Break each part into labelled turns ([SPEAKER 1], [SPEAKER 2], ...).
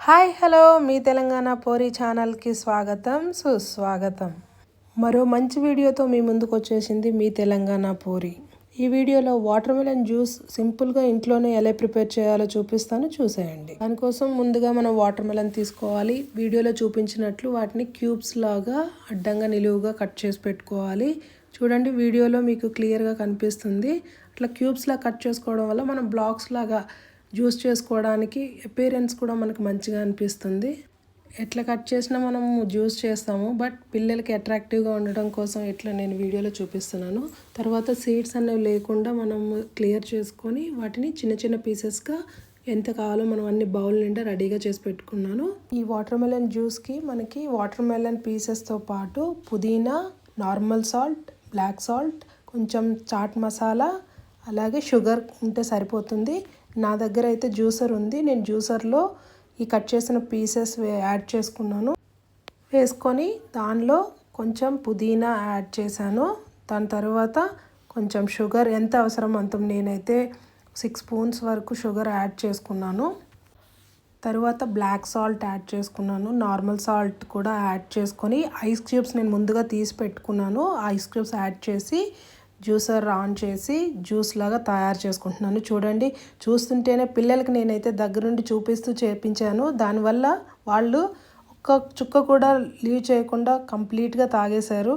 [SPEAKER 1] Hi hello మీ తెలంగాణ పోరి ఛానల్కి స్వాగతం సుస్వాగతం. మరో మంచి వీడియోతో మీ ముందుకు వచ్చేసింది మీ తెలంగాణ పోరి. ఈ వీడియోలో వాటర్ మెలన్ జ్యూస్ సింపుల్గా ఇంట్లోనే ఎలా ప్రిపేర్ చేయాలో చూపిస్తాను, చూసేయండి. దానికోసం ముందుగా మనం వాటర్ మెలన్ తీసుకోవాలి. వీడియోలో చూపించినట్లు వాటిని క్యూబ్స్ లాగా అడ్డంగా నిలువుగా కట్ చేసి పెట్టుకోవాలి. చూడండి, వీడియోలో మీకు క్లియర్గా కనిపిస్తుంది. అట్లా క్యూబ్స్లా కట్ చేసుకోవడం వల్ల మనం బ్లాక్స్ లాగా జ్యూస్ చేసుకోవడానికి అపీరెన్స్ కూడా మనకు మంచిగా అనిపిస్తుంది. ఎట్లా కట్ చేసినా మనం జ్యూస్ చేస్తాము, బట్ పిల్లలకి అట్రాక్టివ్గా ఉండడం కోసం ఇట్లా నేను వీడియోలో చూపిస్తున్నాను. తర్వాత సీడ్స్ అనేవి లేకుండా మనం క్లియర్ చేసుకొని వాటిని చిన్న చిన్న పీసెస్గా ఎంత కావాలో మనం అన్ని బౌల్ నిండా రెడీగా చేసి పెట్టుకున్నాను. ఈ వాటర్ మెలన్ జ్యూస్కి మనకి వాటర్ మెలన్ పీసెస్తో పాటు పుదీనా, నార్మల్ సాల్ట్, బ్లాక్ సాల్ట్, కొంచెం చాట్ మసాలా, అలాగే షుగర్ ఉంటే సరిపోతుంది. నా దగ్గర అయితే జ్యూసర్ ఉంది. నేను జ్యూసర్లో ఈ కట్ చేసిన పీసెస్ యాడ్ చేసుకున్నాను. వేసుకొని దానిలో కొంచెం పుదీనా యాడ్ చేశాను. దాని తర్వాత కొంచెం షుగర్ ఎంత అవసరం అంత, నేనైతే 6 స్పూన్స్ వరకు షుగర్ యాడ్ చేసుకున్నాను. తర్వాత బ్లాక్ సాల్ట్ యాడ్ చేసుకున్నాను. నార్మల్ సాల్ట్ కూడా యాడ్ చేసుకొని ఐస్ క్యూబ్స్ నేను ముందుగా తీసి పెట్టుకున్నాను. ఐస్ క్యూబ్స్ యాడ్ చేసి జ్యూసర్ ఆన్ చేసి జ్యూస్ లాగా తయారు చేసుకుంటున్నాను. చూడండి, చూస్తుంటేనే పిల్లలకి నేనైతే దగ్గరుండి చూపిస్తూ చేపించాను. దానివల్ల వాళ్ళు ఒక్క చుక్క కూడా లీవ్ చేయకుండా కంప్లీట్గా తాగేశారు.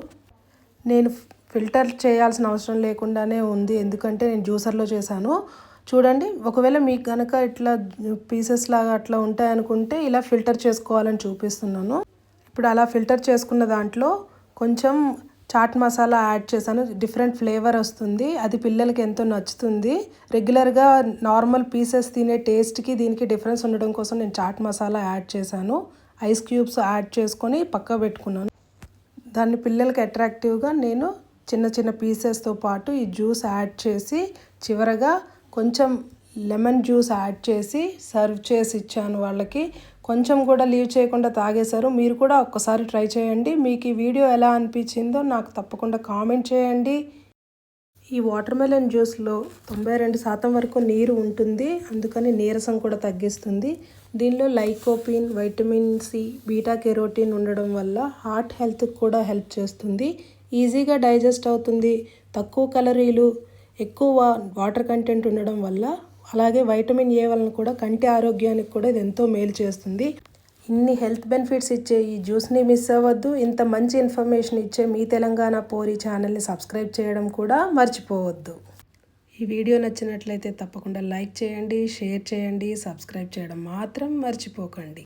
[SPEAKER 1] నేను ఫిల్టర్ చేయాల్సిన అవసరం లేకుండానే ఉంది, ఎందుకంటే నేను జ్యూసర్లో చేశాను. చూడండి, ఒకవేళ మీకు కనుక ఇట్లా పీసెస్ లాగా అట్లా ఉంటాయనుకుంటే ఇలా ఫిల్టర్ చేసుకోవాలని చూపిస్తున్నాను. ఇప్పుడు అలా ఫిల్టర్ చేసుకున్న దాంట్లో కొంచెం చాట్ మసాలా యాడ్ చేశాను. డిఫరెంట్ ఫ్లేవర్ వస్తుంది, అది పిల్లలకి ఎంతో నచ్చుతుంది. రెగ్యులర్గా నార్మల్ పీసెస్ తినే టేస్ట్కి దీనికి డిఫరెన్స్ ఉండడం కోసం నేను చాట్ మసాలా యాడ్ చేశాను. ఐస్ క్యూబ్స్ యాడ్ చేసుకొని పక్క పెట్టుకున్నాను. దాన్ని పిల్లలకి అట్రాక్టివ్గా నేను చిన్న చిన్న పీసెస్తో పాటు ఈ జ్యూస్ యాడ్ చేసి చివరగా కొంచెం లెమన్ జ్యూస్ యాడ్ చేసి సర్వ్ చేసి ఇచ్చాను వాళ్ళకి. కొంచెం కూడా లీవ్ చేయకుండా తాగేశారు. మీరు కూడా ఒక్కసారి ట్రై చేయండి. మీకు ఈ వీడియో ఎలా అనిపించిందో నాకు తప్పకుండా కామెంట్ చేయండి. ఈ వాటర్ మెలన్ జ్యూస్లో 92% వరకు నీరు ఉంటుంది, అందుకని నీరసం కూడా తగ్గిస్తుంది. దీనిలో lycopene, vitamin C, beta carotene ఉండడం వల్ల హార్ట్ హెల్త్కి కూడా హెల్ప్ చేస్తుంది. ఈజీగా డైజెస్ట్ అవుతుంది. తక్కువ కలరీలు, ఎక్కువ వాటర్ కంటెంట్ ఉండడం వల్ల, అలాగే వైటమిన్ ఏ వలన కూడా కంటి ఆరోగ్యానికి కూడా ఇది ఎంతో మేలు చేస్తుంది. ఇన్ని హెల్త్ బెనిఫిట్స్ ఇచ్చే ఈ జ్యూస్ని మిస్ అవ్వద్దు. ఇంత మంచి ఇన్ఫర్మేషన్ ఇచ్చే మీ తెలంగాణ పోరి ఛానల్ని సబ్స్క్రైబ్ చేయడం కూడా మర్చిపోవద్దు. ఈ వీడియో నచ్చినట్లయితే తప్పకుండా లైక్ చేయండి, షేర్ చేయండి, సబ్స్క్రైబ్ చేయడం మాత్రం మర్చిపోకండి.